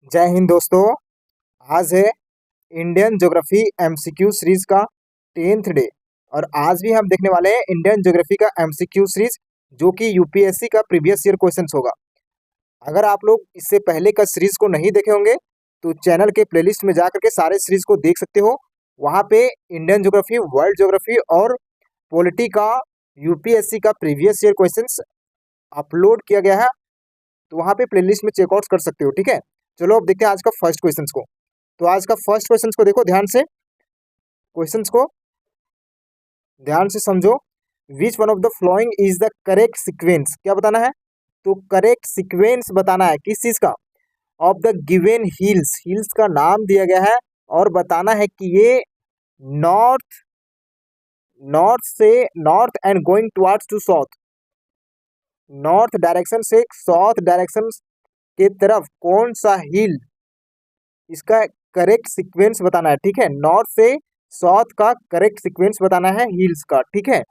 जय हिंद दोस्तों। आज है इंडियन ज्योग्राफी एमसीक्यू सीरीज का 10th डे। और आज भी हम देखने वाले हैं इंडियन ज्योग्राफी का एमसीक्यू सीरीज, जो कि यूपीएससी का प्रीवियस ईयर क्वेश्चंस होगा। अगर आप लोग इससे पहले का सीरीज को नहीं देखे होंगे तो चैनल के प्लेलिस्ट में जाकर के सारे सीरीज को देख सकते हो। वहाँ पे इंडियन ज्योग्राफी, वर्ल्ड ज्योग्राफी और पॉलिटी का यूपीएससी का प्रीवियस ईयर क्वेश्चंस अपलोड किया गया है, तो वहाँ पे प्लेलिस्ट में चेकआउट कर सकते हो। ठीक है, चलो अब देखते हैं आज का फर्स्ट क्वेश्चन को। तो आज का फर्स्ट क्वेश्चन को देखो ध्यान से, क्वेश्चंस को ध्यान से समझो। Which one of the following is the correct sequence, क्या बताना है? तो करेक्ट सीक्वेंस बताना है किस चीज का? Of the given hills, hills का नाम दिया गया है और बताना है कि ये नॉर्थ नॉर्थ से north and going towards to south, north direction से साउथ डायरेक्शन के तरफ कौन सा हिल, इसका करेक्ट सीक्वेंस बताना है। ठीक है, नॉर्थ से साउथ का करेक्ट सीक्वेंस बताना है हिल्स का। ठीक है,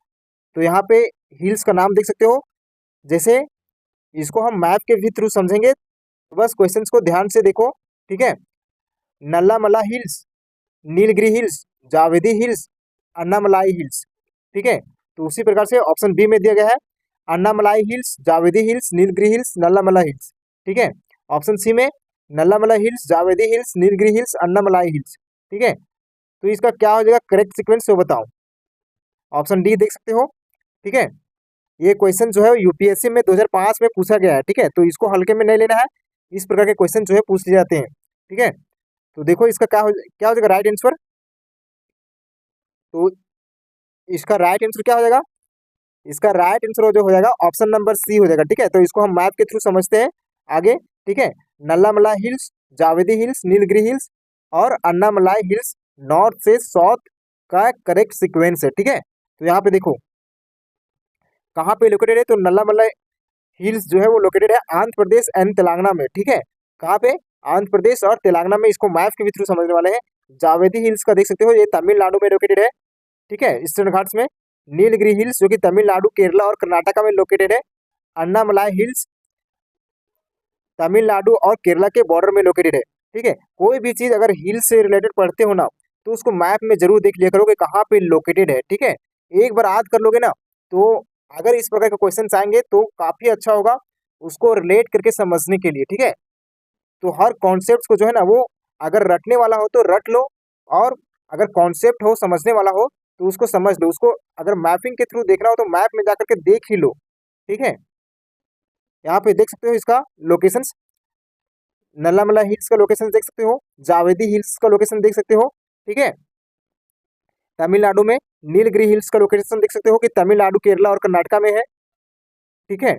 तो यहाँ पे हिल्स का नाम देख सकते हो। जैसे इसको हम मैप के भी थ्रू समझेंगे, तो बस क्वेश्चंस को ध्यान से देखो। ठीक है, Nallamala hills, Nilgiri hills, Javadi hills, Annamalai hills. ठीक है, तो उसी प्रकार से ऑप्शन बी में दिया गया है Annamalai hills, Javadi hills, Nilgiri hills, Nallamala hills. ठीक है, ऑप्शन सी में Nallamala hills, Javadi hills, Nilgiri hills, Annamalai hills. ठीक है, तो इसका क्या हो जाएगा करेक्ट सीक्वेंस, वो बताओ। ऑप्शन डी देख सकते हो। ठीक है, ये क्वेश्चन जो है यूपीएससी में 2005 में पूछा गया है। ठीक है, तो इसको हल्के में नहीं लेना है, इस प्रकार के क्वेश्चन जो है पूछ लिए जाते हैं। ठीक है, तो देखो इसका क्या हो जाएगा राइट आंसर। तो इसका राइट आंसर क्या हो जाएगा? इसका राइट आंसर जो हो जाएगा ऑप्शन नंबर सी हो जाएगा। ठीक है, तो इसको हम मैप के थ्रू समझते हैं आगे। ठीक है, Nallamala hills, Javadi hills, Nilgiri hills और अन्नामलाई हिल्स नॉर्थ से साउथ का करेक्ट सीक्वेंस है। ठीक है, तो यहाँ पे देखो कहाँ पे लोकेटेड है, तो नल्लामला हिल्स जो है वो लोकेटेड है आंध्र प्रदेश एंड तेलंगाना में। ठीक है, कहाँ पे? आंध्र प्रदेश और तेलंगाना में। इसको मैप के भी थ्रू समझने वाले हैं। जावेदी हिल्स का देख सकते हो, ये तमिलनाडु में लोकेटेड है। ठीक है, ईस्टर्न घाट्स में। नीलगिरी हिल्स जो कि तमिलनाडु, केरला और कर्नाटका में लोकेटेड है। अन्नामलाई हिल्स तमिलनाडु और केरला के बॉर्डर में लोकेटेड है। ठीक है, कोई भी चीज अगर हिल से रिलेटेड पढ़ते हो ना, तो उसको मैप में जरूर देख लिया करो कि कहाँ पे लोकेटेड है। ठीक है, एक बार याद कर लोगे ना, तो अगर इस प्रकार के क्वेश्चन आएंगे तो काफी अच्छा होगा उसको रिलेट करके समझने के लिए। ठीक है, तो हर कॉन्सेप्ट को जो है ना वो अगर रटने वाला हो तो रट लो, और अगर कॉन्सेप्ट हो समझने वाला हो तो उसको समझ लो। उसको अगर मैपिंग के थ्रू देखना हो तो मैप में जाकर के देख ही लो। ठीक है, यहाँ पे देख सकते हो इसका लोकेशन, नल्लामला हिल्स का लोकेशन देख सकते हो, जावेदी हिल्स का लोकेशन देख सकते हो। ठीक है, तमिलनाडु में नीलगिरी हिल्स का लोकेशन देख सकते हो कि तमिलनाडु, केरला और कर्नाटका में है। ठीक है,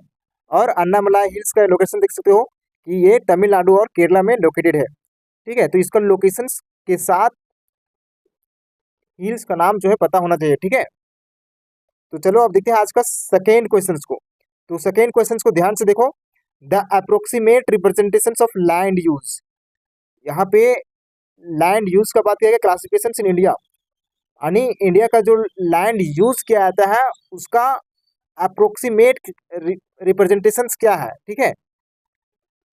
और अन्नामलाई हिल्स का लोकेशन देख सकते हो कि ये तमिलनाडु और केरला में लोकेटेड है। ठीक है, तो इसका लोकेशन के साथ हिल्स का नाम जो है पता होना चाहिए। ठीक है, तो चलो अब देखते हैं आज का सेकेंड क्वेश्चन को। तो सेकेंड क्वेश्चन को ध्यान से देखो। The approximate representation of land use, यहाँ पे लैंड यूज का बात किया गया, क्लासिफिकेशन इन इंडिया, यानी इंडिया का जो लैंड यूज किया जाता है उसका अप्रोक्सीमेट रिप्रेजेंटेशन क्या है। ठीक है,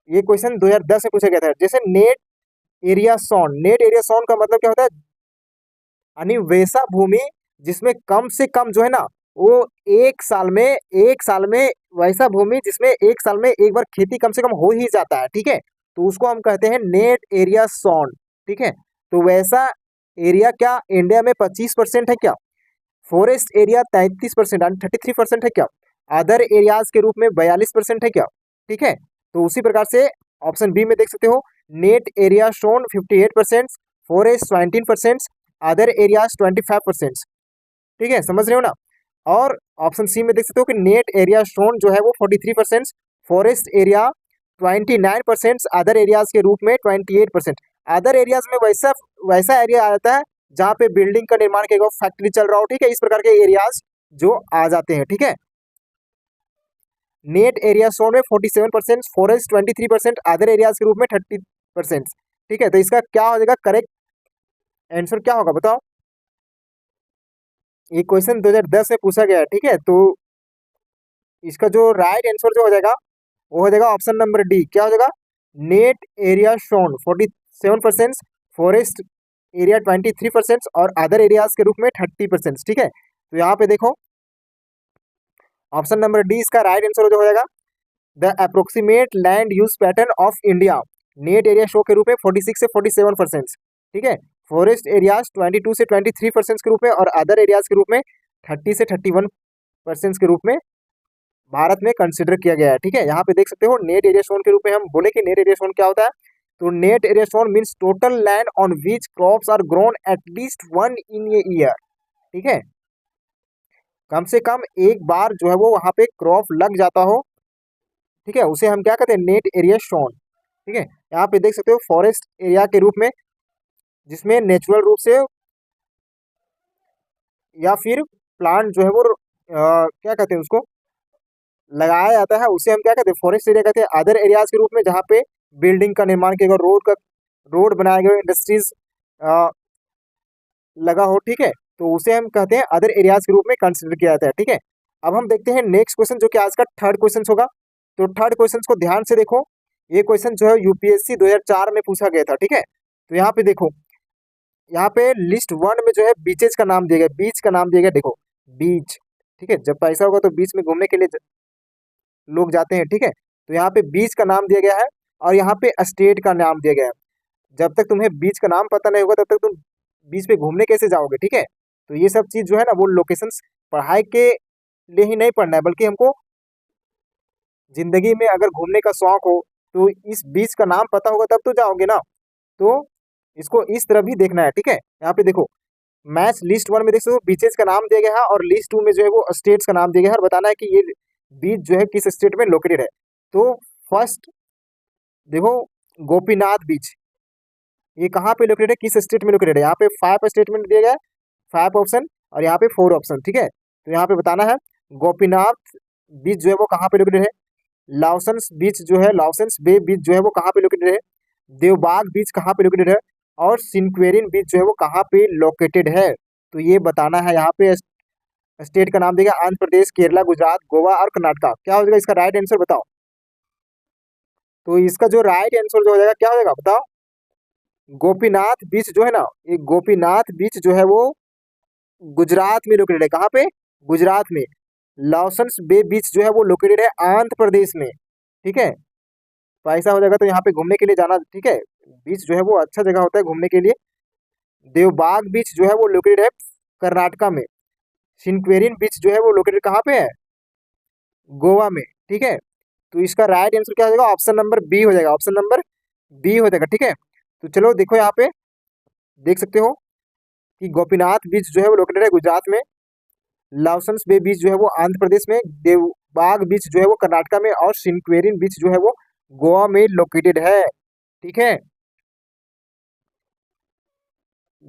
ये क्वेश्चन 2010 में पूछा गया था। जैसे नेट एरिया सोन, नेट एरिया सोन का मतलब क्या होता है? यानी वैसा भूमि जिसमें कम से कम जो है ना वो एक साल में वैसा भूमि जिसमें एक साल में एक बार खेती कम से कम हो ही जाता है। ठीक है, तो उसको हम कहते हैं नेट एरिया सोन। ठीक है, तो वैसा एरिया क्या इंडिया में 25% है क्या? फॉरेस्ट एरिया 33% यानी 33% है क्या? अदर एरियाज के रूप में 42% है क्या? ठीक है, तो उसी प्रकार से ऑप्शन बी में देख सकते हो net area shown 58%, forest 19%, other areas 25%। ठीक है, समझ रहे हो ना? और ऑप्शन सी में देख सकते हो कि नेट एरिया शोन जो है वो 43%, फॉरेस्ट एरिया 29%, अदर एरियाज के रूप में 28%। अदर एरियाज में वैसा वैसा एरिया आ जाता है जहाँ पे बिल्डिंग का निर्माण किया गया, फैक्ट्री चल रहा हो। ठीक है, इस प्रकार के एरियाज जो आ जाते हैं। ठीक है, नेट एरिया शोन में 47%, फॉरेस्ट 23%, अदर एरियाज के रूप में 30%। ठीक है, तो इसका क्या हो जाएगा करेक्ट आंसर, क्या होगा बताओ? ये क्वेश्चन 2010 में पूछा गया है। ठीक है, तो इसका जो राइट आंसर जो हो जाएगा वो हो जाएगा ऑप्शन नंबर डी। क्या हो जाएगा? Net area shown 47%, forest area 23% और अदर एरियाज के रूप में 30%। ठीक है, तो यहाँ पे देखो ऑप्शन नंबर डी इसका राइट आंसर जो हो जाएगा। The approximate land use pattern of India, net area show के रूप में 46 से 47%। ठीक है, फॉरेस्ट एरियाज 22 से 23% के रूप में और अदर एरियाज के रूप में 30 से 31% के रूप में भारत में कंसिडर किया गया है। ठीक है, यहाँ पे देख सकते हो नेट एरिया शोन के रूप में हम बोले कि नेट एरिया शोन क्या होता है, तो net area shown means total land on which crops are grown at least one in a year. ठीक है, कम से कम एक बार जो है वो वहां पे क्रॉप लग जाता हो। ठीक है, उसे हम क्या कहते हैं, नेट एरिया शोन। ठीक है, यहाँ पे देख सकते हो फॉरेस्ट एरिया के रूप में जिसमें नेचुरल रूप से या फिर प्लांट जो है वो क्या कहते हैं उसको लगाया जाता है, उसे हम क्या कहते हैं, फॉरेस्ट एरिया कहते हैं। अदर एरियाज के रूप में जहाँ पे बिल्डिंग का निर्माण किया गया, रोड बनाया गया, इंडस्ट्रीज लगा हो। ठीक है, तो उसे हम कहते हैं अदर एरियाज के रूप में कंसिडर किया जाता है। ठीक है, अब हम देखते हैं नेक्स्ट क्वेश्चन जो कि आज का थर्ड क्वेश्चन होगा। तो थर्ड क्वेश्चन को ध्यान से देखो, ये क्वेश्चन जो है यूपीएससी 2004 में पूछा गया था। ठीक है, तो यहाँ पे देखो, यहाँ पे लिस्ट वन में जो है बीचेज का नाम दिया गया, बीच का नाम दिया गया। देखो बीच, ठीक है, जब पैसा होगा तो बीच में घूमने के लिए लोग जाते हैं। ठीक है, तो यहाँ पे बीच का नाम दिया गया है और यहाँ पे स्टेट का नाम दिया गया है। जब तक तुम्हें बीच का नाम पता नहीं होगा तब तक तुम बीच पे घूमने कैसे जाओगे। ठीक है, तो ये सब चीज जो है ना वो लोकेशंस पढ़ाई के लिए ही नहीं पढ़ना है, बल्कि हमको जिंदगी में अगर घूमने का शौक हो तो इस बीच का नाम पता होगा तब तो जाओगे ना। तो इसको इस तरह भी देखना है। ठीक है, यहाँ पे देखो मैच लिस्ट वन में देख सकते हो बीचेस का नाम दिया गया है और लिस्ट टू में जो है वो स्टेट्स का नाम दिया गया है और बताना है कि ये बीच जो है किस स्टेट में लोकेटेड है। तो फर्स्ट देखो गोपीनाथ बीच, ये कहाँ पे लोकेटेड है, किस स्टेट में लोकेटेड है। यहाँ पे 5 स्टेटमेंट दिया गया है, 5 ऑप्शन और यहाँ पे 4 ऑप्शन। ठीक है, तो यहाँ पे बताना है गोपीनाथ बीच जो है वो कहाँ पे लोकेटेड है, लाउसेंस बीच जो है, लाउसेंस बे बीच जो है वो कहाँ पे लोकेटेड है, देवबाग बीच कहाँ पे लोकेटेड है और सिंक्वेरिन बीच जो है वो कहाँ पे लोकेटेड है। तो ये बताना है। यहाँ पे स्टेट का नाम देगा आंध्र प्रदेश, केरला, गुजरात, गोवा और कर्नाटका। क्या हो जाएगा इसका राइट आंसर बताओ। तो इसका जो राइट आंसर जो हो जाएगा क्या हो जाएगा बताओ, गोपीनाथ बीच जो है ना, ये गोपीनाथ बीच जो है वो गुजरात में लोकेटेड है। कहाँ पे, गुजरात में। लॉसन्स बे बीच जो है वो लोकेटेड है आंध्र प्रदेश में। ठीक है, तो ऐसा हो जाएगा, तो यहाँ पे घूमने के लिए जाना। ठीक है, बीच जो है वो अच्छा जगह होता है घूमने के लिए। देवबाग बीच जो है वो लोकेटेड है कर्नाटका में। सिंक्वेरिन बीच जो है वो लोकेटेड कहाँ पे है, गोवा में। ठीक है, तो इसका राइट आंसर क्या हो जाएगा, ऑप्शन नंबर बी हो जाएगा, ऑप्शन नंबर बी हो जाएगा। ठीक है, तो चलो देखो यहाँ पे देख सकते हो कि गोपीनाथ बीच जो है वो लोकेटेड है गुजरात में, लाउसेंस बे बीच जो है वो आंध्र प्रदेश में, देवबाग बीच जो है वो कर्नाटका में और सिंक्वेरिन बीच जो है वो गोवा में लोकेटेड है। ठीक है,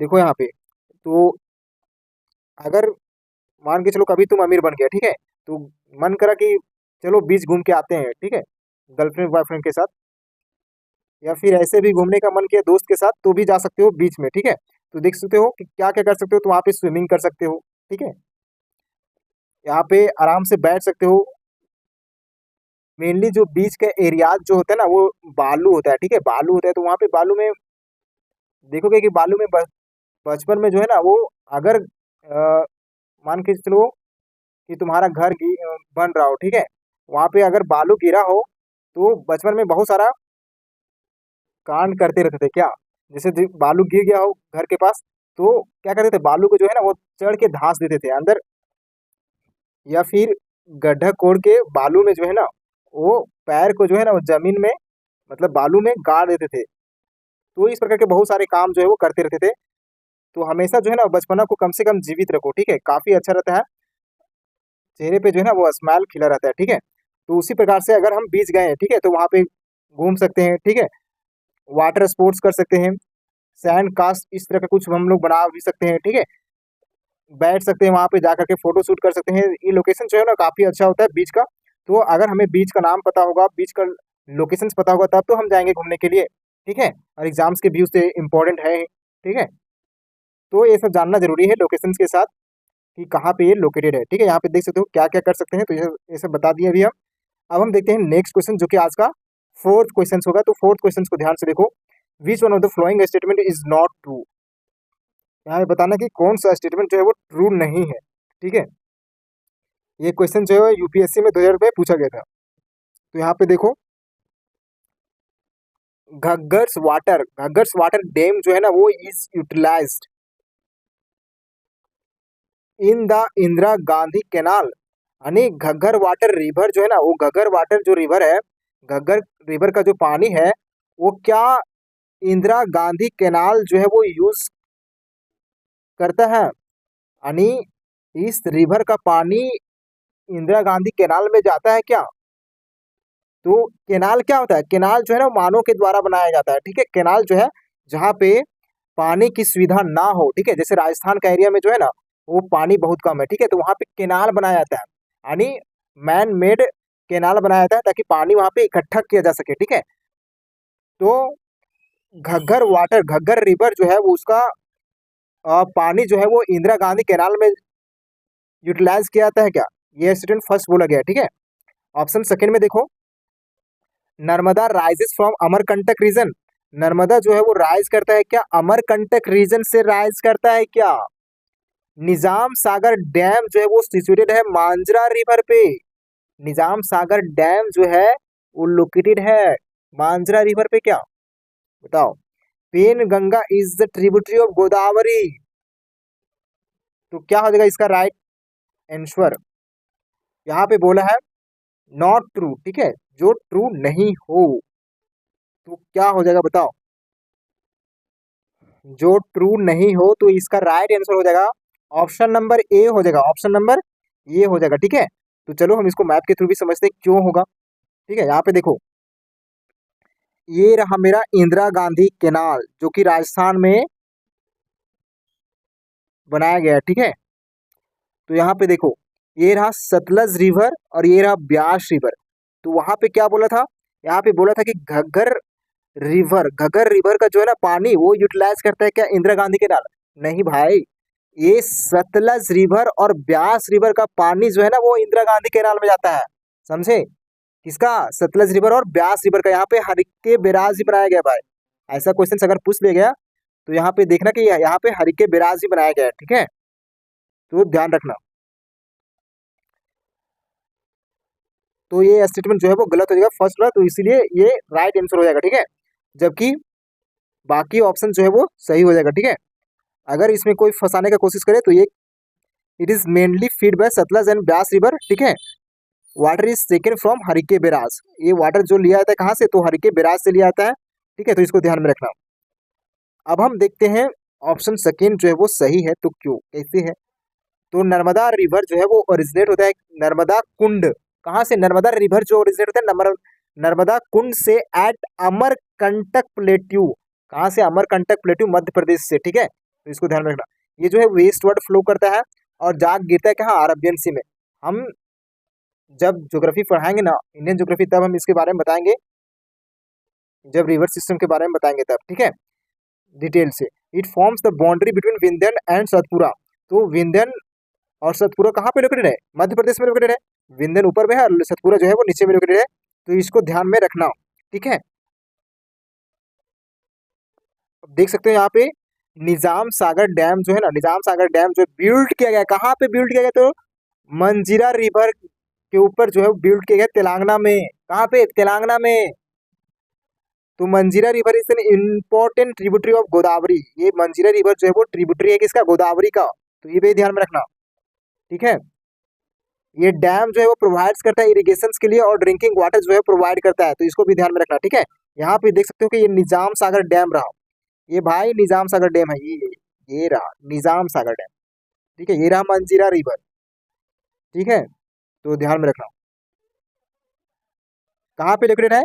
देखो यहाँ पे, तो अगर मान के चलो कभी तुम अमीर बन गया, ठीक है, तो मन करा कि चलो बीच घूम के आते हैं। ठीक है, गर्लफ्रेंड बॉयफ्रेंड के साथ या फिर ऐसे भी घूमने का मन किया दोस्त के साथ तो भी जा सकते हो बीच में। ठीक है, तो देख सकते हो कि क्या क्या कर सकते हो, तो वहाँ पे स्विमिंग कर सकते हो। ठीक है, यहाँ पे आराम से बैठ सकते हो। मेनली जो बीच के एरियाज जो होता है ना वो बालू होता है। ठीक है, बालू होता है, तो वहाँ पे बालू में देखोगे कि बालू में बचपन में जो है ना वो अगर मान के चलो कि तुम्हारा घर बन रहा हो, ठीक है, वहाँ पे अगर बालू गिरा हो तो बचपन में बहुत सारा कांड करते रहते थे। क्या, जैसे बालू गिर गया हो घर के पास तो क्या करते थे, बालू को जो है ना वो चढ़ के धंस देते थे अंदर, या फिर गड्ढा कोड़ के बालू में जो है ना वो पैर को जो है ना वो जमीन में मतलब बालू में गाड़ देते थे। तो इस प्रकार के बहुत सारे काम जो है वो करते रहते थे। तो हमेशा जो है ना बचपना को कम से कम जीवित रखो। ठीक है, काफी अच्छा रहता है, चेहरे पे जो है ना वो स्माइल खिला रहता है। ठीक है, तो उसी प्रकार से अगर हम बीच गए हैं, ठीक है, तो वहाँ पे घूम सकते हैं। ठीक है, वाटर स्पोर्ट्स कर सकते हैं, सैंड कास्ट इस तरह का कुछ हम लोग बना भी सकते हैं। ठीक है, बैठ सकते हैं वहाँ पे जाकर के फोटो शूट कर सकते हैं। ये लोकेशन जो है ना काफी अच्छा होता है बीच का। तो अगर हमें बीच का नाम पता होगा, बीच का लोकेशन पता होगा तब तो हम जाएंगे घूमने के लिए। ठीक है, और एग्जाम्स के व्यूज से इम्पोर्टेंट है। ठीक है, तो ये सब जानना जरूरी है लोकेशन के साथ कि कहाँ पे ये लोकेटेड है। ठीक है, यहाँ पे देख सकते हो क्या क्या कर सकते हैं, तो ये सब बता दिए अभी हम। अब हम देखते हैं नेक्स्ट क्वेश्चन जो कि आज का फोर्थ क्वेश्चन होगा, तो फोर्थ क्वेश्चन को ध्यान से देखो। Which one of the following statement is not true. यहाँ पे बताना कि कौन सा स्टेटमेंट जो है वो ट्रू नहीं है। ठीक है, ये क्वेश्चन जो है यूपीएससी में 2000 में पूछा गया था। तो यहाँ पे देखो, घग्गर्स वाटर डैम जो है ना वो is utilized in the Indira Gandhi canal. यानी घग्गर वाटर रिवर जो है ना, वो घग्गर वाटर जो रिवर है, घग्गर रिवर का जो पानी है वो क्या इंदिरा गांधी कैनाल जो है वो यूज करता है। यानी इस रिवर का पानी इंदिरा गांधी कैनाल में जाता है क्या। तो कैनाल क्या होता है, कैनाल जो है ना मानव के द्वारा बनाया जाता है। ठीक है, कैनाल जो है जहाँ पे पानी की सुविधा ना हो, ठीक है, जैसे राजस्थान का एरिया में जो है ना वो पानी बहुत कम है, ठीक है, तो वहाँ पे कैनाल बनाया जाता है। यानी मैन मेड कैनाल बनाया जाता है ताकि पानी वहाँ पे इकट्ठा किया जा सके। ठीक है, तो घग्गर रिवर जो है वो उसका पानी जो है वो इंदिरा गांधी कैनाल में यूटिलाइज किया जाता है क्या। ये स्टूडेंट फर्स्ट बोला गया। ठीक है, ऑप्शन सेकंड में देखो, Narmada rises from Amarkantak region. Narmada जो है वो राइज करता है क्या, अमरकंटक रीजन से राइज करता है क्या। निजाम सागर डैम जो है वो सिचुएटेड है मांजरा रिवर पे। निजाम सागर डैम जो है वो लोकेटेड है मांजरा रिवर पे क्या, बताओ। Penganga is the tributary of Godavari. तो क्या हो जाएगा इसका राइट आंसर। यहाँ पे बोला है नॉट ट्रू। ठीक है, जो ट्रू नहीं हो, तो क्या हो जाएगा बताओ। जो ट्रू नहीं हो तो इसका राइट आंसर हो जाएगा ऑप्शन नंबर ए हो जाएगा, ऑप्शन नंबर ए हो जाएगा। ठीक है, तो चलो हम इसको मैप के थ्रू भी समझते हैं क्यों होगा। ठीक है, यहाँ पे देखो, ये रहा मेरा इंदिरा गांधी कैनाल जो कि राजस्थान में बनाया गया है। ठीक है, तो यहाँ पे देखो, ये रहा सतलज रिवर और ये रहा ब्यास रिवर। तो वहां पे क्या बोला था, यहाँ पे बोला था कि घग्गर रिवर का जो है ना पानी वो यूटिलाइज करता है क्या इंदिरा गांधी कैनाल। नहीं भाई, ये सतलज रिवर और ब्यास रिवर का पानी जो है ना वो इंदिरा गांधी कैनाल में जाता है। समझे, किसका, सतलज रिवर और ब्यास रिवर का। यहाँ पे हरिके बैराज भी बनाया गया भाई। ऐसा क्वेश्चन अगर पूछ लिया गया तो यहाँ पे देखना कि यहाँ पे हरिके बैराज भी बनाया गया है। ठीक है, तो ध्यान रखना। तो ये स्टेटमेंट जो है वो गलत हो जाएगा फर्स्ट वाला, तो इसीलिए ये राइट आंसर हो जाएगा। ठीक है, जबकि बाकी ऑप्शन जो है वो सही हो जाएगा। ठीक है, अगर इसमें कोई फंसाने का कोशिश करे तो ये it is mainly feed by Sutlej and Beas river. ठीक है, water is taken from Harike barrage. ये वाटर जो लिया जाता है कहाँ से, तो हरिके बैराज से लिया जाता है। ठीक है, तो इसको ध्यान में रखना। अब हम देखते हैं ऑप्शन सेकेंड जो है वो सही है तो क्यों, कैसे है। तो नर्मदा रिवर जो है वो ओरिजिनेट होता है नर्मदा कुंड। कहाँ से, नर्मदा रिवर जो ओरिजिनेट होता है नर्मदा कुंड से एट अमरकंटक प्लेट्यू। कहाँ से, अमरकंटक प्लेट्यू मध्य प्रदेश से। ठीक है, तो इसको ध्यान में रखना। ये जो है वेस्ट वर्ड फ्लो करता है और जाग गिरता है कहाँ, अरबियन सी में। हम जब ज्योग्राफी पढ़ाएंगे ना, इंडियन ज्योग्राफी, तब हम इसके बारे में बताएंगे, जब रिवर सिस्टम के बारे में बताएंगे तब। ठीक है, डिटेल से। It forms the boundary between Vindhyan and Satpura. तो विंध्यन और सतपुरा कहाँ पे लोकेटेड है, मध्य प्रदेश में लोकेटेड है। विंध्यन ऊपर में है और सतपुरा जो है वो नीचे में लोकेटेड है। तो इसको ध्यान में रखना। ठीक है, अब देख सकते हो यहाँ पे निजाम सागर डैम जो है ना, निजाम सागर डैम जो बिल्ड किया गया, कहाँ पे बिल्ड किया गया, तो मंजीरा रिवर के ऊपर जो है बिल्ड किया गया तेलंगाना में। कहाँ पे, तेलंगाना में। तो मंजीरा river is an important tributary of Godavari. ये मंजीरा रिवर जो है वो ट्रिब्यूटरी है किसका, गोदावरी का। तो ये भी ध्यान में रखना। ठीक है, ये डैम जो है वो प्रोवाइड्स करता है इरिगेशन के लिए और ड्रिंकिंग वाटर जो है प्रोवाइड करता है, तो इसको भी ध्यान में रखना। ठीक है, यहाँ पे देख सकते हो कि ये निजाम सागर डैम रहा, ये भाई निजाम सागर डैम है, ये रहा निजाम सागर डैम। ठीक है, ये रहा मंजीरा रिवर। ठीक है, तो ध्यान में रखना। कहाँ पे लोकेटेड है,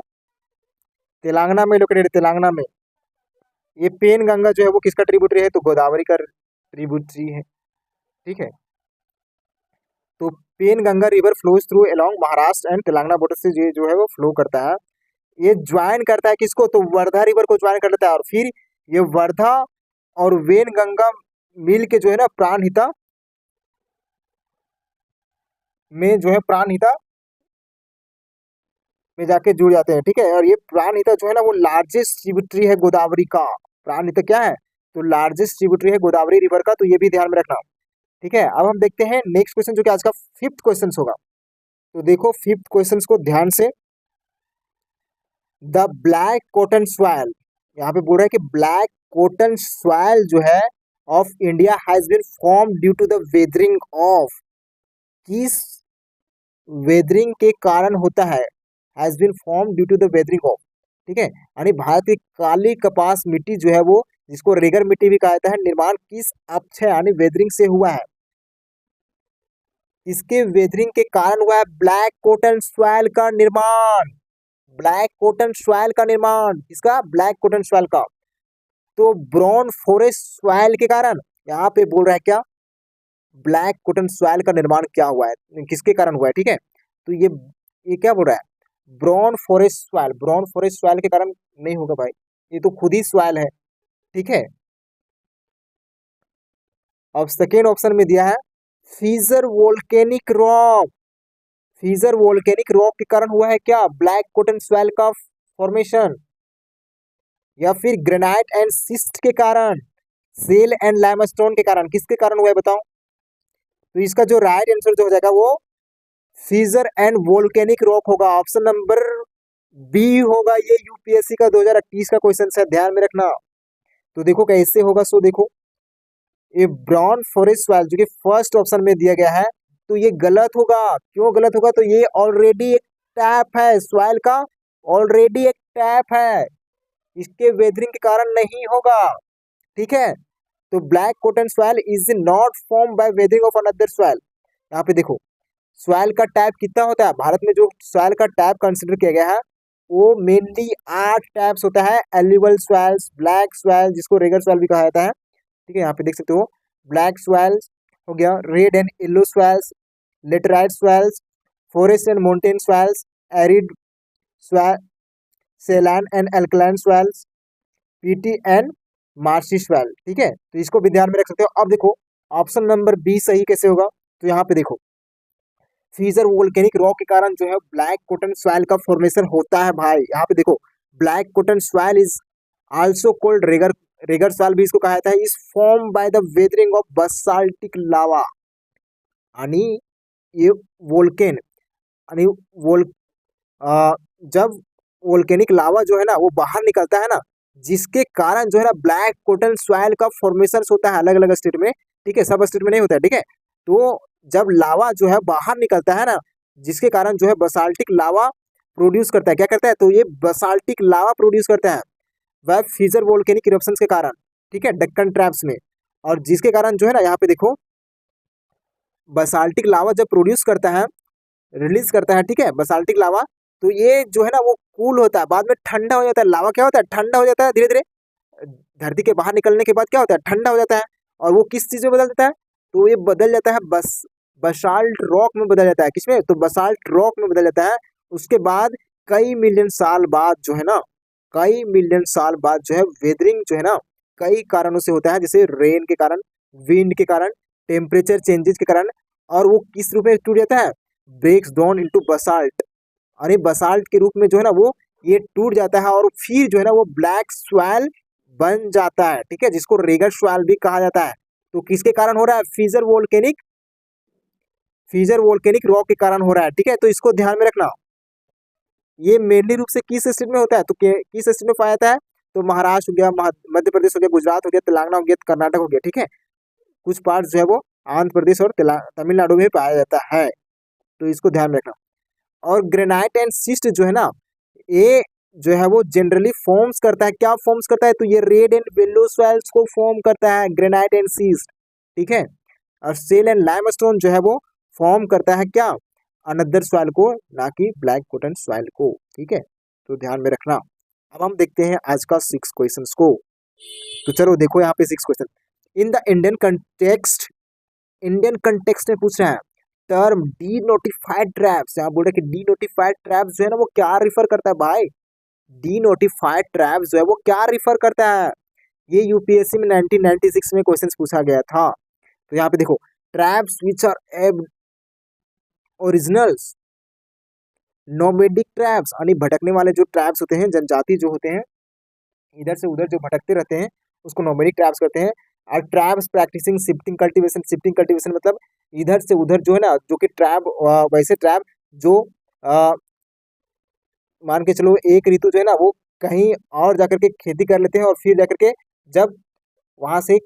तेलंगाना में लोकेटेड है, तेलंगाना में। ये पेन गंगा जो है वो किसका ट्रिब्यूटरी है, तो गोदावरी का ट्रिब्यूटरी है। ठीक है, तो Penganga river flows through along Maharashtra and Telangana border से ये जो है वो फ्लो करता है। ये ज्वाइन करता है किसको, तो वर्धा रिवर को ज्वाइन कर लेता है और फिर ये वर्धा और वेन गंगा मिल के जो है ना प्राणहिता में जो है प्राणहिता में जाके जुड़ जाते हैं, ठीक है। और ये प्राणहिता जो है ना वो लार्जेस्ट ट्रिब्यूटरी है गोदावरी का। प्राणहिता क्या है, तो लार्जेस्ट ट्रिब्यूटरी है गोदावरी रिवर का, तो ये भी ध्यान में रखना, ठीक है। अब हम देखते हैं नेक्स्ट क्वेश्चन जो कि आज का फिफ्थ क्वेश्चन होगा। तो देखो फिफ्थ क्वेश्चन को ध्यान से, द ब्लैक कॉटन सॉइल, यहाँ पे बोल रहा है कि ब्लैक कॉटन सॉइल जो है of India has been form due to the weathering of, किस वेदरिंग के कारण होता है, has been form due to the weathering of, ठीक है। यानी भारत की काली कपास मिट्टी जो है वो, जिसको रेगर मिट्टी भी कहा जाता है, निर्माण किस अक्षय यानी वेदरिंग से हुआ है, इसके वेदरिंग के कारण हुआ है ब्लैक कॉटन सॉइल का निर्माण। ब्लैक कॉटन सॉइल का निर्माण किसका, ब्लैक कॉटन सॉइल का। तो ब्राउन फॉरेस्ट सॉइल के कारण, यहाँ पे बोल रहा है क्या, ब्लैक कॉटन सॉइल का निर्माण क्या हुआ है, किसके कारण हुआ है, ठीक है। तो ये क्या बोल रहा है, brown forest soil, brown forest soil के कारण नहीं होगा भाई, ये तो खुद ही सॉइल है, ठीक है। अब सेकेंड ऑप्शन में दिया है फीजर वोल्केनिक रॉक, फीजर वोल्केनिक रॉक के कारण हुआ है क्या, ब्लैक कॉटन सॉइल का फॉर्मेशन, या फिर ग्रेनाइट एंड सिस्ट के कारण, सेल एंड लाइमस्टोन के कारण, किसके कारण हुआ है बताओ। तो इसका जो राइट आंसर जो हो जाएगा वो फीजर एंड वोल्केनिक रॉक होगा, ऑप्शन नंबर बी होगा। ये यूपीएससी का 2021 का क्वेश्चन है, ध्यान में रखना। तो देखो कैसे होगा, सो देखो ये ब्राउन फॉरेस्ट सॉइल जो कि फर्स्ट ऑप्शन में दिया गया है, तो ये गलत होगा। क्यों गलत होगा, तो ये ऑलरेडी एक टैप है सॉइल का, ऑलरेडी एक टैप है, इसके वेदरिंग के कारण नहीं होगा, ठीक है। तो black cotton soil is not form by weathering of another soil. यहाँ पे देखो सॉइल का टाइप कितना होता है, भारत में जो सॉइल का टाइप कंसिडर किया गया है वो मेनली 8 टाइप्स होता है, एल्यूवल सॉइल्स, ब्लैक सॉइल जिसको रेगर सॉइल भी कहा जाता है, ठीक है। यहाँ पे देख सकते हो ब्लैक सॉइल्स हो गया, red and yellow soils, laterite soils, forest and mountain soils, arid soil, saline and alkaline soils, peaty and marshy soil, ठीक है। तो इसको भी ध्यान में रख सकते हो। अब देखो ऑप्शन नंबर बी सही कैसे होगा, तो यहाँ पे देखो फीजर वोल्केनिक रॉक के कारण जो है ब्लैक कॉटन सॉइल का फॉर्मेशन होता है भाई। यहाँ पे देखो black cotton soil is also called regur, regur soil भी इसको कहा जाता है, is formed by the weathering of basaltic lava, यानी ये वोल्केन, यानी वोल जब वोल्केनिक लावा जो है ना वो बाहर निकलता है ना, जिसके कारण जो है ना ब्लैक कॉटन सॉइल का फॉर्मेशन होता है अलग अलग स्टेट में, ठीक है, सब स्टेट में नहीं होता है, ठीक है। तो जब लावा जो है बाहर निकलता है ना, जिसके कारण जो है बसाल्टिक लावा प्रोड्यूस करता है, क्या करता है, तो ये बसाल्टिक लावा प्रोड्यूस करता है वह फीजर वोल्केनिक इरप्शंस के कारण, ठीक है, डक्कन ट्रैप्स में। और जिसके कारण जो है ना यहाँ पे देखो बसाल्टिक लावा जब प्रोड्यूस करता है, रिलीज करता है, ठीक है, बसाल्टिक लावा, तो ये जो है ना वो कूल होता है, बाद में ठंडा हो जाता है, लावा क्या होता है, ठंडा हो जाता है धीरे धीरे, धरती के बाहर निकलने के बाद क्या होता है, ठंडा हो जाता है, और वो किस चीज में बदल जाता है, तो ये बदल जाता है बसाल्ट रॉक में बदल जाता है, किसमें, तो बसाल्ट रॉक में बदल जाता है। उसके बाद कई मिलियन साल बाद जो है ना, कई मिलियन साल बाद जो है वेदरिंग जो है ना कई कारणों से होता है, जैसे रेन के कारण, विंड के कारण, टेम्परेचर चेंजेस के कारण, और वो किस रूप में टूट जाता है, ब्रेक्स डाउन इनटू बसाल्ट, अरे बसाल्ट के रूप में जो है ना वो ये टूट जाता है, और फिर जो है ना वो ब्लैक सॉइल बन जाता है, ठीक है, जिसको रेगर सॉइल भी कहा जाता है। तो किसके कारण हो रहा है, फीजर वोल्केनिक रॉक के कारण हो रहा है, ठीक है। तो इसको ध्यान में रखना, ये मेनली रूप से किस स्टेट में होता है, तो किस स्टेट में पाया जाता है, तो महाराष्ट्र हो गया, मध्य प्रदेश हो गया, गुजरात हो गया, तेलंगाना हो गया, कर्नाटक हो गया, ठीक है। कुछ पार्ट जो है वो आंध्र प्रदेश और तमिलनाडु में पाया जाता है, तो इसको ध्यान में रखना। और ग्रेनाइट एंड सिस्ट जो है ना, ये जो है वो जनरली फॉर्म्स करता है, क्या फॉर्म्स करता है, तो ये रेड एंड येलो सॉइल्स को फॉर्म करता है, ग्रेनाइट एंड सिस्ट, ठीक है। और सेल एंड लाइमस्टोन जो है वो फॉर्म करता है क्या, अनदर सॉइल को, ना कि ब्लैक कॉटन सॉइल को, ठीक है। तो ध्यान में रखना। अब हम देखते हैं आज का 6 क्वेश्चंस को। तो चलो देखो यहाँ पे 6 question, in the Indian context में पूछ रहा है टर्म डी नोटिफाइड ट्रैप्स, यहाँ बोल रहे कि डी नोटिफाइड ट्रैप्स जो है ना वो क्या रिफर करता है भाई, डी नोटिफाइड ट्रैप्स जो है वो क्या रिफर करता है, ये यूपीएससी में 1996 में क्वेश्चन पूछा गया था। तो यहाँ पे देखो tribes which are originals, nomadic tribes यानी भटकने वाले जो ट्रैब्स होते हैं, जनजाति जो होते हैं, इधर से उधर जो भटकते रहते हैं, उसको नोमेडिक ट्रैब्स कहते हैं। और tribes practising shifting cultivation, shifting cultivation मतलब इधर से उधर जो है ना, जो कि ट्रैब, वैसे ट्रैब जो अ, मान के चलो एक ऋतु जो है ना वो कहीं और जाकर के खेती कर लेते हैं, और फिर जाकर के जब वहां से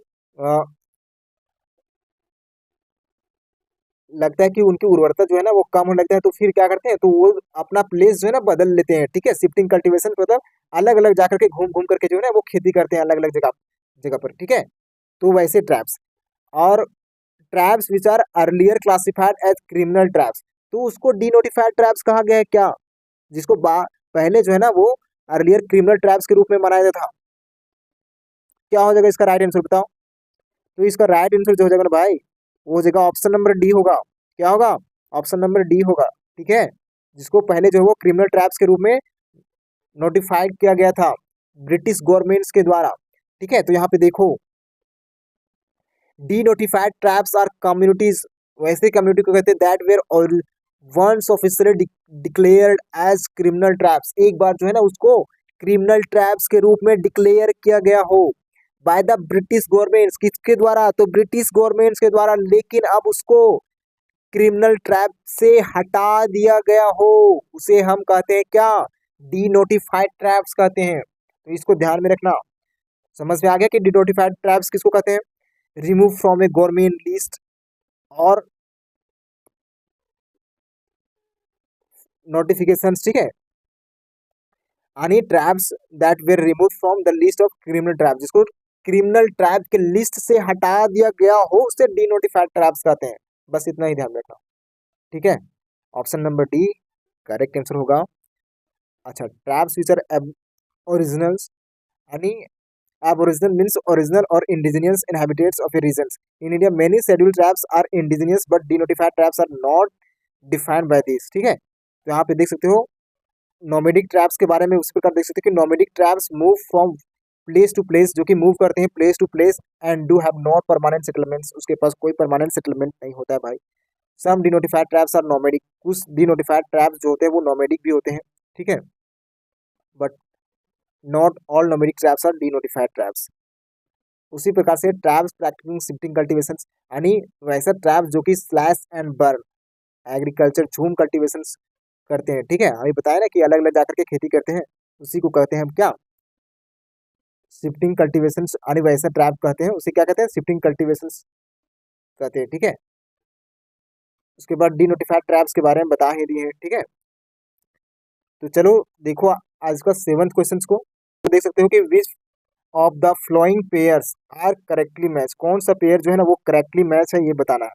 लगता है कि उनकी उर्वरता जो है ना वो कम होने लगता है, तो फिर क्या करते हैं, तो वो अपना प्लेस जो है ना बदल लेते हैं। ठीक है, शिफ्टिंग कल्टीवेशन मतलब अलग अलग जाकर के घूम घूम करके जो है ना वो खेती करते हैं अलग अलग जगह जगह पर। ठीक है, तो वैसे ट्रैप्स, और tribes which are earlier classified as criminal tribes, तो उसको डीनोटिफाइड ट्रैप्स कहा गया है क्या, जिसको पहले जो है ना वो अर्लियर क्रिमिनल ट्रैप्स के रूप में मनाया जाता था। क्या हो जाएगा इसका राइट आंसर बताओ? तो इसका राइट आंसर जो हो जाएगा ना भाई, वो हो जाएगा ऑप्शन नंबर डी होगा। क्या होगा? ऑप्शन नंबर डी होगा। ठीक है, जिसको पहले जो है वो क्रिमिनल ट्रैप्स के रूप में नोटिफाइड किया गया था ब्रिटिश गवर्नमेंट्स के द्वारा। ठीक है, तो यहाँ पे देखो, denotified tribes are communities, वैसे कम्युनिटी को कहते हैं दैट वेयर और once officially declared as criminal tribes, एक बार जो है ना उसको क्रिमिनल ट्रैप्स के रूप में डिक्लेयर किया गया हो बाय द ब्रिटिश गवर्नमेंट्स, किसके द्वारा, तो ब्रिटिश गवर्नमेंट्स के द्वारा, लेकिन अब उसको क्रिमिनल ट्रैप से हटा दिया गया हो, उसे हम कहते हैं क्या, डी नोटिफाइड ट्रैप्स कहते हैं। तो इसको ध्यान में रखना। समझ में आ गया कि डी नोटिफाइड ट्रैप्स किसको कहते हैं? Remove from a government list और नोटिफिकेशन। ठीक है, यानी tribes that were remove from the list of criminal tribe, जिसको क्रिमिनल ट्रैप के लिस्ट से हटा दिया गया हो उसे डी नोटिफाइड ट्रैप्स कहते हैं। बस इतना ही ध्यान रखना। ठीक है, option number D correct answer होगा। अच्छा, ट्रैप्स विच आर ओरिजिनल्स, यानी aboriginal means original or indigenous inhabitants of a regions. In India, many scheduled tribes are indigenous, but denotified tribes are not defined by this. ठीक है, तो यहाँ पे देख सकते हो नोमेडिक ट्रैप्स के बारे में उस प्रकार देख सकते हो कि nomadic tribes move from place to place, जो कि मूव करते हैं place to place, and do have not permanent settlements, उसके पास कोई परमानेंट सेटलमेंट नहीं होता है भाई। Some denotified tribes are nomadic, कुछ डिनोटिफाइड ट्रैप्स जो होते हैं वो नोमेडिक भी होते हैं। ठीक है, but not all nomadic tribes are denotified tribes. उसी प्रकार से ट्रैप्स प्रैक्टिसिंग शिफ्टिंग कल्टीवेशन, यानी वैसा ट्रैप जो कि स्लैश एंड बर्न एग्रीकल्चर झूम कल्टीवेशन करते हैं। ठीक है, अभी बताया ना कि अलग अलग जाकर के खेती करते हैं, उसी को कहते हैं हम क्या, शिफ्टिंग कल्टीवेशन, यानी वैसा ट्रैप कहते हैं, उसे क्या कहते हैं, शिफ्टिंग कल्टीवेशन कहते हैं। ठीक है, उसके बाद डीनोटिफाइड ट्रैप्स के बारे में बता ही दिए हैं। ठीक है, तो चलो देखो आज का सेवंथ क्वेश्चन को, तो देख सकते हो कि which of the following pairs are correctly match, कौन सा पेयर जो है ना वो करेक्टली मैच है, ये बताना है।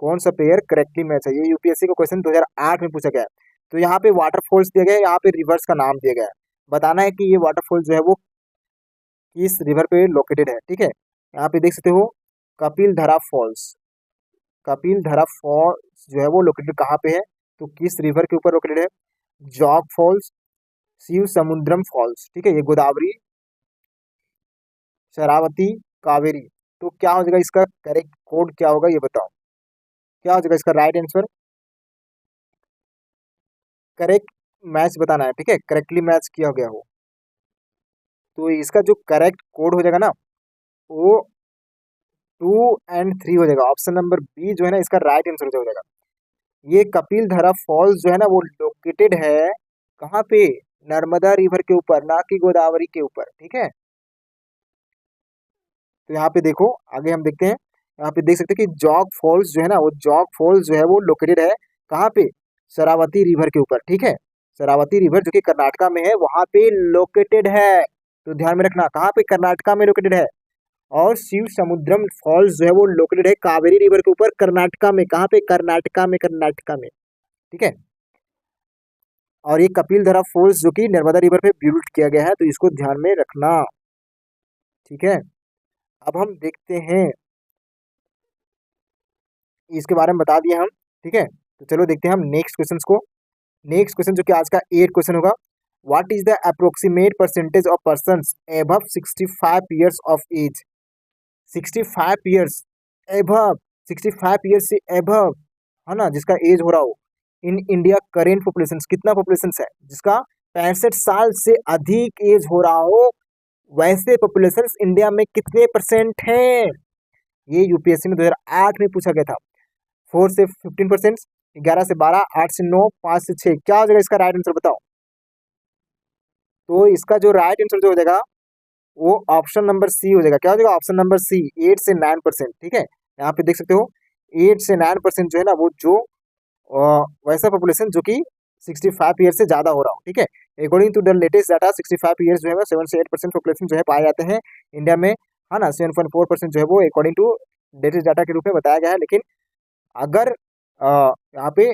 कौन सा पेयर करेक्टली मैच है, ये यूपीएससी का क्वेश्चन 2008 में पूछा गया है। तो यहाँ पे वाटरफॉल्स दिया गया है, यहाँ पे रिवर्स का नाम दिया गया है, बताना है कि ये वाटरफॉल जो है वो किस रिवर पे लोकेटेड है। ठीक है, यहाँ पे देख सकते हो कपिल धरा फॉल्स, कपिल धरा फॉल्स जो है वो लोकेटेड कहाँ पे है, तो किस रिवर के ऊपर लोकेटेड है, जॉग फॉल्स, शिव समुद्रम फॉल्स। ठीक है, ये गोदावरी, शरावती, कावेरी। तो क्या हो जाएगा इसका करेक्ट कोड, क्या होगा ये बताओ, क्या हो जाएगा इसका राइट आंसर? करेक्ट मैच बताना है। ठीक है, करेक्टली मैच किया गया हो, तो इसका जो करेक्ट कोड हो जाएगा ना वो 2 और 3 हो जाएगा। ऑप्शन नंबर बी जो है ना इसका राइट आंसर हो जाएगा। ये कपिल धरा फॉल्स जो है ना वो लोकेटेड है कहाँ पे, नर्मदा रिवर के ऊपर, ना कि गोदावरी के ऊपर। ठीक है, तो यहाँ पे देखो आगे हम देखते हैं, यहाँ पे देख सकते हैं कि जॉग फॉल्स जो है ना वो जॉग फॉल्स जो है वो लोकेटेड है कहाँ पे, शरावती रिवर के ऊपर। ठीक है, शरावती रिवर जो कि कर्नाटका में है वहां पे लोकेटेड है, तो ध्यान में रखना कहाँ पे, कर्नाटका में लोकेटेड है। और शिव समुद्रम फॉल्स जो है वो लोकेटेड है कावेरी रिवर के ऊपर, कर्नाटका में, कहाँ पे, कर्नाटका में, कर्नाटका में। ठीक है, और ये कपिल धरा फॉल्स जो कि नर्मदा रिवर पे बिल्ड किया गया है, तो इसको ध्यान में रखना। ठीक है, अब हम देखते हैं, इसके बारे में बता दिए हम। ठीक है, तो चलो देखते हैं हम नेक्स्ट क्वेश्चन को। नेक्स्ट क्वेश्चन जो कि आज का 8 क्वेश्चन होगा, what is the approximate percentage of persons above 65 years of age, 65 years above, 65 years से एबव, है ना, जिसका एज हो रहा हो, इन इंडिया करेंट पॉपुलेशन, कितना पॉपुलेशन है जिसका 65 साल से अधिक एज हो रहा हो, वैसे पॉपुलेशन इंडिया में कितने परसेंट हैं? ये यूपीएससी में 2008 में पूछा गया था। 4 से 15%, 11 से 12, 8 से 9, 5 से 6। क्या हो जाएगा इसका राइट आंसर बताओ? तो इसका जो राइट आंसर जो हो जाएगा वो ऑप्शन नंबर सी हो जाएगा। क्या हो जाएगा? ऑप्शन नंबर सी, 8 से 9%। ठीक है, यहाँ पे देख सकते हो 8 से 9% जो है ना वो जो वैसा पॉपुलेशन जो कि 65 ईयर से ज़्यादा हो रहा हो। ठीक है, according to the latest data 65 years जो है 7 से 8% पॉपुलेशन जो है पाए जाते हैं इंडिया में, है ना। 7.4% जो है वो अकॉर्डिंग टू लेटेस्ट डाटा के रूप में बताया गया है। लेकिन अगर यहाँ पे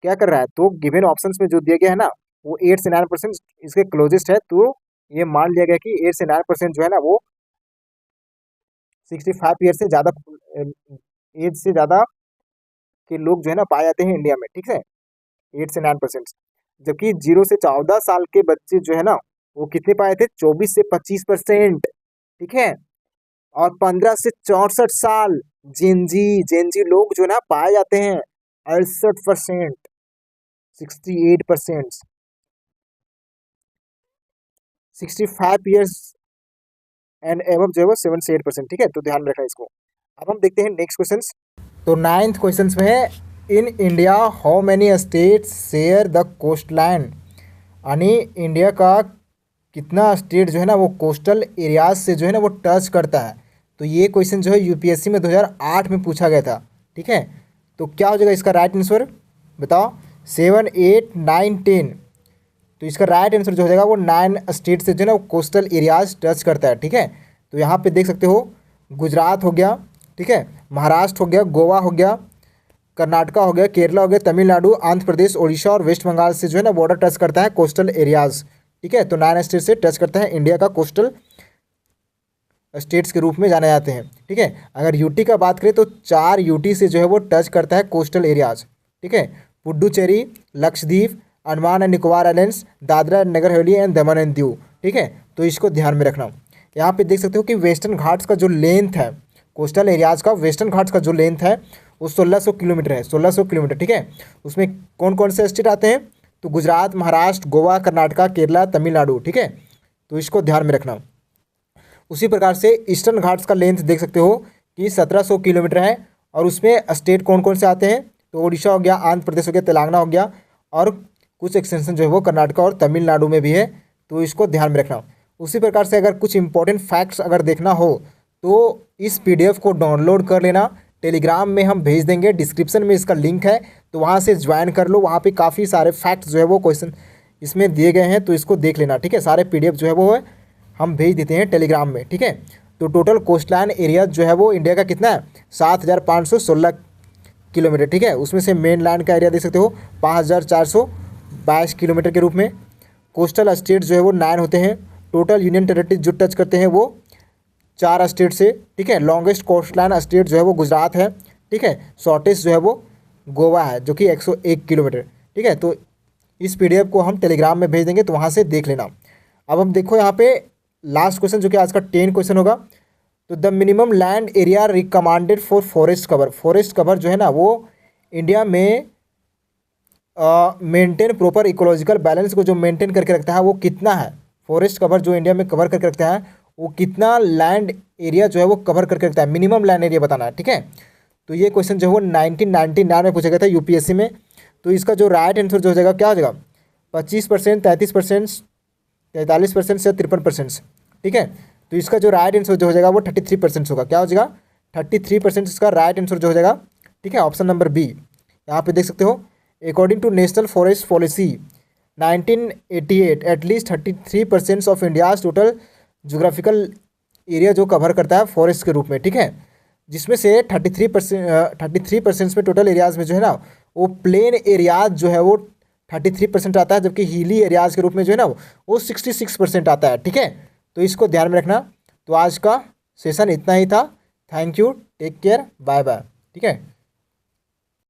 क्या कर रहा है, तो गिवन ऑप्शंस में जो दिया गया है ना वो 8 से 9% इसके क्लोजेस्ट है, तो ये मान लिया गया कि 8 से 9% जो है ना वो 65 ईयर से ज़्यादा एज से ज़्यादा के लोग जो है ना पाए जाते हैं इंडिया में। ठीक है, 8 से 9%। जबकि 0 से 14 साल के बच्चे जो है ना वो कितने पाए थे? 24 से 25%। ठीक है, और 15 से 64 साल जेनजी लोग जो है ना पाए जाते हैं 68%, 68%। 65 ईयर्स एंड एबव जो है वो 7 से 8%। ठीक है, तो ध्यान रखना इसको। अब हम देखते हैं नेक्स्ट क्वेश्चन। तो 9th क्वेश्चन में है, in India how many states share the coastline, यानी इंडिया का कितना स्टेट जो है ना वो कोस्टल एरियाज से जो है ना वो टच करता है। तो ये क्वेश्चन जो है यूपीएससी में 2008 में पूछा गया था। ठीक है, तो क्या हो जाएगा इसका राइट आंसर बताओ? 7, 8, 9, 10। तो इसका राइट आंसर जो हो जाएगा वो 9 स्टेट से जो है ना वो कोस्टल एरियाज टच करता है। ठीक है, तो यहाँ पे देख सकते हो गुजरात हो गया, ठीक है, महाराष्ट्र हो गया, गोवा हो गया, कर्नाटका हो गया, केरला हो गया, तमिलनाडु, आंध्र प्रदेश, उड़ीसा और वेस्ट बंगाल से जो है ना बॉर्डर टच करता है कोस्टल एरियाज। ठीक है, तो 9 स्टेट से टच करता है, इंडिया का कोस्टल स्टेट्स के रूप में जाने जाते हैं। ठीक है, अगर यूटी का बात करें तो 4 यूटी से जो है वो टच करता है कोस्टल एरियाज। ठीक है, Puducherry, Lakshadweep, Andaman and Nicobar islands, Dadra and Nagar Haveli and Daman and Diu. ठीक है, तो इसको ध्यान में रखना। यहाँ पे देख सकते हो कि वेस्टर्न घाट्स का जो लेंथ है, कोस्टल एरियाज़ का वेस्टर्न घाट्स का जो लेंथ है वो 1600 किलोमीटर है, 1600 किलोमीटर। ठीक है, उसमें कौन कौन से स्टेट आते हैं? तो गुजरात, महाराष्ट्र, गोवा, कर्नाटका, केरला, तमिलनाडु। ठीक है, तो इसको ध्यान में रखना। उसी प्रकार से ईस्टर्न घाट्स का लेंथ देख सकते हो कि 1700 किलोमीटर है, और उसमें स्टेट कौन कौन से आते हैं? तो उड़ीसा हो गया, आंध्र प्रदेश हो गया, तेलंगाना हो गया, और कुछ एक्सटेंशन जो है वो कर्नाटका और तमिलनाडु में भी है, तो इसको ध्यान में रखना। उसी प्रकार से अगर कुछ इंपॉर्टेंट फैक्ट्स अगर देखना हो तो इस पीडीएफ को डाउनलोड कर लेना, टेलीग्राम में हम भेज देंगे, डिस्क्रिप्शन में इसका लिंक है, तो वहाँ से ज्वाइन कर लो। वहाँ पे काफ़ी सारे फैक्ट्स जो है वो क्वेश्चन इसमें दिए गए हैं, तो इसको देख लेना। ठीक है, सारे पीडीएफ जो है वो हम भेज देते हैं टेलीग्राम में। ठीक है, तो टोटल कोस्टलाइन एरिया जो है वो इंडिया का कितना है? 7516 किलोमीटर। ठीक है, उसमें से मेन लैंड का एरिया देख सकते हो 5422 किलोमीटर के रूप में। कोस्टल स्टेट जो है वो 9 होते हैं। टोटल यूनियन टेरिटरी जो टच करते हैं वो 4 स्टेट से। ठीक है, लॉन्गेस्ट कोस्टलाइन स्टेट जो है वो गुजरात है। ठीक है, शॉर्टेस्ट जो है वो गोवा है जो कि 101 किलोमीटर। ठीक है, तो इस पीडीएफ को हम टेलीग्राम में भेज देंगे, तो वहाँ से देख लेना। अब हम देखो यहाँ पे लास्ट क्वेश्चन जो कि आज का 10 क्वेश्चन होगा। तो the minimum land area recommended for forest cover, forest cover जो है ना वो इंडिया में मेंटेन प्रॉपर इकोलॉजिकल बैलेंस को जो मेंटेन करके रखता है वो कितना है? फॉरेस्ट कवर जो इंडिया में कवर करके रखता है वो कितना लैंड एरिया जो है वो कवर करके रखता है? मिनिमम लैंड एरिया बताना है। ठीक है, तो ये क्वेश्चन जो है वो 1999 में पूछा गया था यूपीएससी में। तो इसका जो राइट आंसर जो हो जाएगा क्या हो जाएगा? 25%, 33%, 43% से 53%। ठीक है, तो इसका जो राइट आंसर जो हो जाएगा वो 33% होगा। क्या हो जाएगा? 33% इसका राइट आंसर जो हो जाएगा। ठीक है, ऑप्शन नंबर बी। यहाँ पे देख सकते हो according to national forest policy 1988 at least 33% of India's total geographical area जो कवर करता है फॉरेस्ट के रूप में। ठीक है, जिसमें से 33% में टोटल एरियाज में जो है ना वो प्लेन एरियाज जो है वो 33% आता है, जबकि हिली एरियाज के रूप में जो है ना वो 66% आता है। ठीक है, तो इसको ध्यान में रखना। तो आज का सेशन इतना ही था। Thank you, take care, bye bye. ठीक है।